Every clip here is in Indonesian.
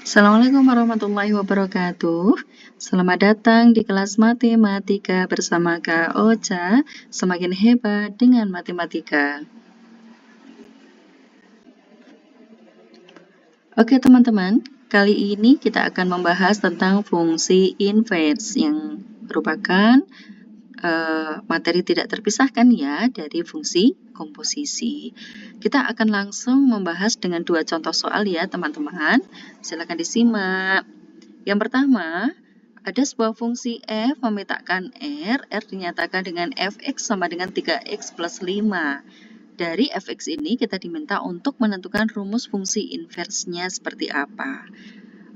Assalamualaikum warahmatullahi wabarakatuh. Selamat datang di kelas matematika bersama Kak Ocha. Semakin hebat dengan matematika. Oke teman-teman, kali ini kita akan membahas tentang fungsi inverse yang merupakan materi tidak terpisahkan ya dari fungsi komposisi. Kita akan langsung membahas dengan dua contoh soal ya teman-teman. Silakan disimak. Yang pertama, ada sebuah fungsi f memetakan r dinyatakan dengan fx sama dengan 3x plus 5. Dari fx ini kita diminta untuk menentukan rumus fungsi inversnya seperti apa.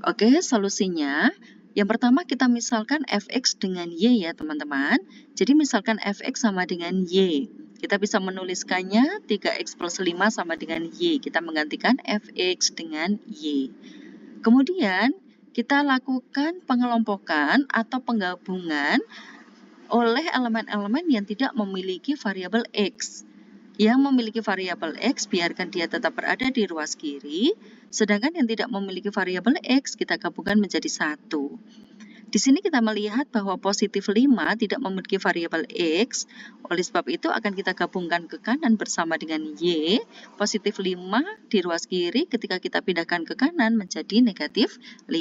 Oke, solusinya yang pertama kita misalkan fx dengan y ya teman-teman. Jadi misalkan fx sama dengan y. Kita bisa menuliskannya 3x plus 5 sama dengan y. Kita menggantikan fx dengan y. Kemudian kita lakukan pengelompokan atau penggabungan oleh elemen-elemen yang tidak memiliki variabel x. Yang memiliki variabel x, biarkan dia tetap berada di ruas kiri, sedangkan yang tidak memiliki variabel x, kita gabungkan menjadi 1. Di sini kita melihat bahwa positif 5 tidak memiliki variabel x, oleh sebab itu akan kita gabungkan ke kanan bersama dengan y, positif 5 di ruas kiri ketika kita pindahkan ke kanan menjadi negatif 5.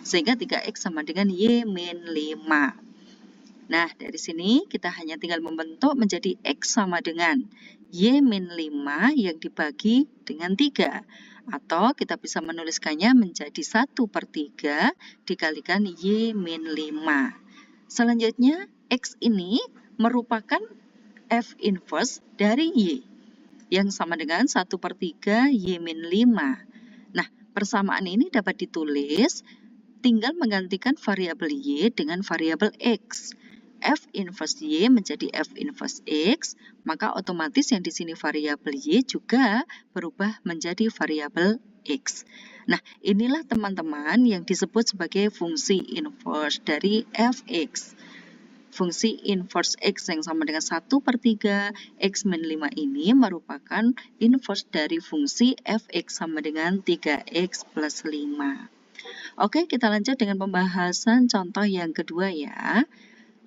Sehingga 3x sama dengan y min 5. Nah, dari sini kita hanya tinggal membentuk menjadi x sama dengan y min 5 yang dibagi dengan 3. Atau kita bisa menuliskannya menjadi 1/3 dikalikan y min 5. Selanjutnya, x ini merupakan f inverse dari y yang sama dengan 1/3 y min 5. Nah, persamaan ini dapat ditulis tinggal menggantikan variabel y dengan variabel x. F inverse Y menjadi F inverse X, maka otomatis yang di sini variabel Y juga berubah menjadi variabel X. Nah, inilah teman-teman yang disebut sebagai fungsi inverse dari Fx. Fungsi inverse X yang sama dengan 1/3 X min 5 ini merupakan inverse dari fungsi Fx sama dengan 3x plus 5. Oke, kita lanjut dengan pembahasan contoh yang kedua ya.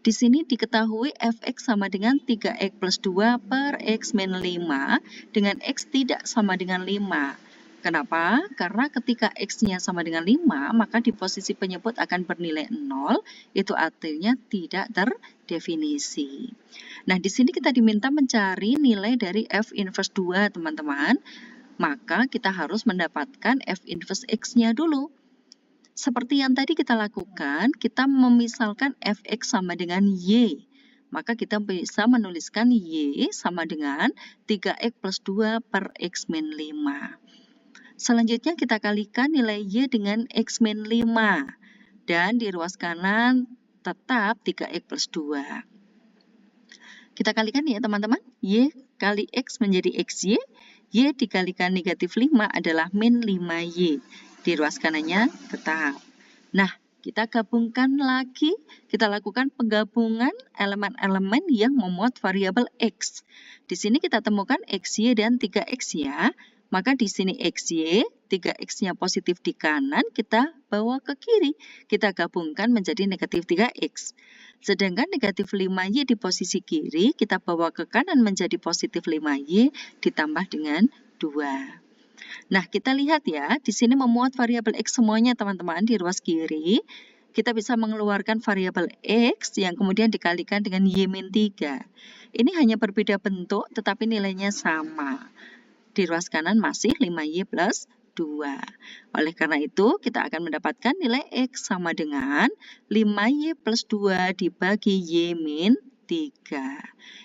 Di sini diketahui fx sama dengan 3x plus 2 per x min 5 dengan x tidak sama dengan 5. Kenapa? Karena ketika x-nya sama dengan 5, maka di posisi penyebut akan bernilai 0, itu artinya tidak terdefinisi. Nah, di sini kita diminta mencari nilai dari f inverse 2, teman-teman. Maka kita harus mendapatkan f inverse x-nya dulu. Seperti yang tadi kita lakukan, kita memisalkan fx sama dengan y. Maka kita bisa menuliskan y sama dengan 3x plus 2 per x min 5. Selanjutnya kita kalikan nilai y dengan x min 5. Dan di ruas kanan tetap 3x plus 2. Kita kalikan ya teman-teman, y kali x menjadi xy, y dikalikan negatif 5 adalah min 5y. Di ruas kanannya tetap. Nah, kita gabungkan lagi, kita lakukan penggabungan elemen-elemen yang memuat variabel x. Di sini kita temukan xy dan 3x ya. Maka di sini xy, 3x-nya positif di kanan, kita bawa ke kiri. Kita gabungkan menjadi negatif 3x. Sedangkan negatif 5y di posisi kiri, kita bawa ke kanan menjadi positif 5y ditambah dengan 2. Nah, kita lihat ya, di sini memuat variabel x semuanya teman-teman di ruas kiri. Kita bisa mengeluarkan variabel x yang kemudian dikalikan dengan y min 3. Ini hanya berbeda bentuk tetapi nilainya sama. Di ruas kanan masih 5y plus 2. Oleh karena itu, kita akan mendapatkan nilai x sama dengan 5y plus 2 dibagi y min 3.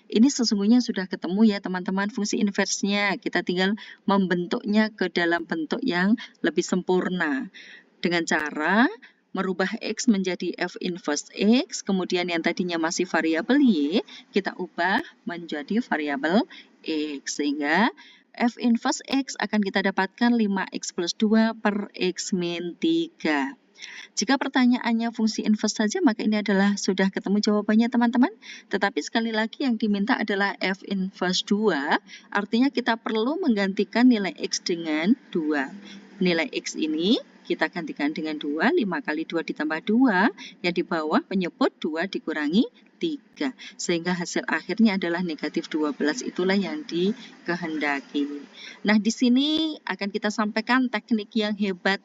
Ini sesungguhnya sudah ketemu ya teman-teman fungsi inversenya. Kita tinggal membentuknya ke dalam bentuk yang lebih sempurna. Dengan cara merubah x menjadi f inverse x, kemudian yang tadinya masih variabel y, kita ubah menjadi variabel x. Sehingga f inverse x akan kita dapatkan 5x plus 2 per x min 3. Jika pertanyaannya fungsi inverse saja, maka ini adalah sudah ketemu jawabannya teman-teman. Tetapi sekali lagi yang diminta adalah f inverse 2, artinya kita perlu menggantikan nilai x dengan 2. Nilai x ini kita gantikan dengan 2, 5 kali 2 ditambah 2, yang di bawah menyebut 2 dikurangi 3, sehingga hasil akhirnya adalah negatif 12, itulah yang dikehendaki. Nah, di sini akan kita sampaikan teknik yang hebat,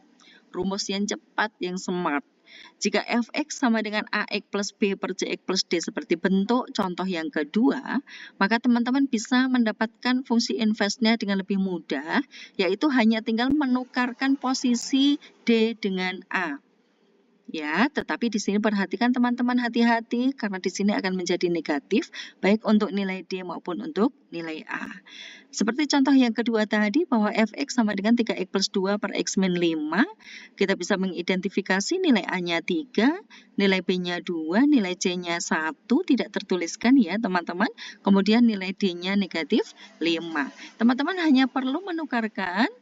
rumus yang cepat, yang smart. Jika fx sama dengan ax plus b per cx plus d seperti bentuk contoh yang kedua, maka teman-teman bisa mendapatkan fungsi inverse-nya dengan lebih mudah, yaitu hanya tinggal menukarkan posisi d dengan a. Ya, tetapi di sini perhatikan teman-teman, hati-hati karena di sini akan menjadi negatif baik untuk nilai D maupun untuk nilai A. Seperti contoh yang kedua tadi bahwa fx sama dengan 3x plus 2 per x min 5, kita bisa mengidentifikasi nilai A-nya 3, nilai B-nya 2, nilai C-nya 1, tidak tertuliskan ya teman-teman, kemudian nilai D-nya negatif 5. Teman-teman hanya perlu menukarkan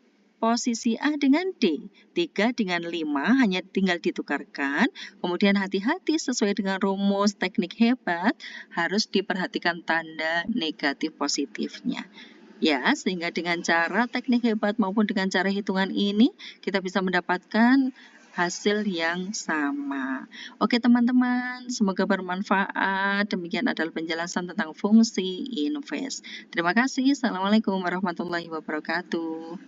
posisi A dengan D, 3 dengan 5 hanya tinggal ditukarkan. Kemudian hati-hati sesuai dengan rumus teknik hebat, harus diperhatikan tanda negatif positifnya. Ya, sehingga dengan cara teknik hebat maupun dengan cara hitungan ini, kita bisa mendapatkan hasil yang sama. Oke teman-teman, semoga bermanfaat. Demikian adalah penjelasan tentang fungsi inverse. Terima kasih. Assalamualaikum warahmatullahi wabarakatuh.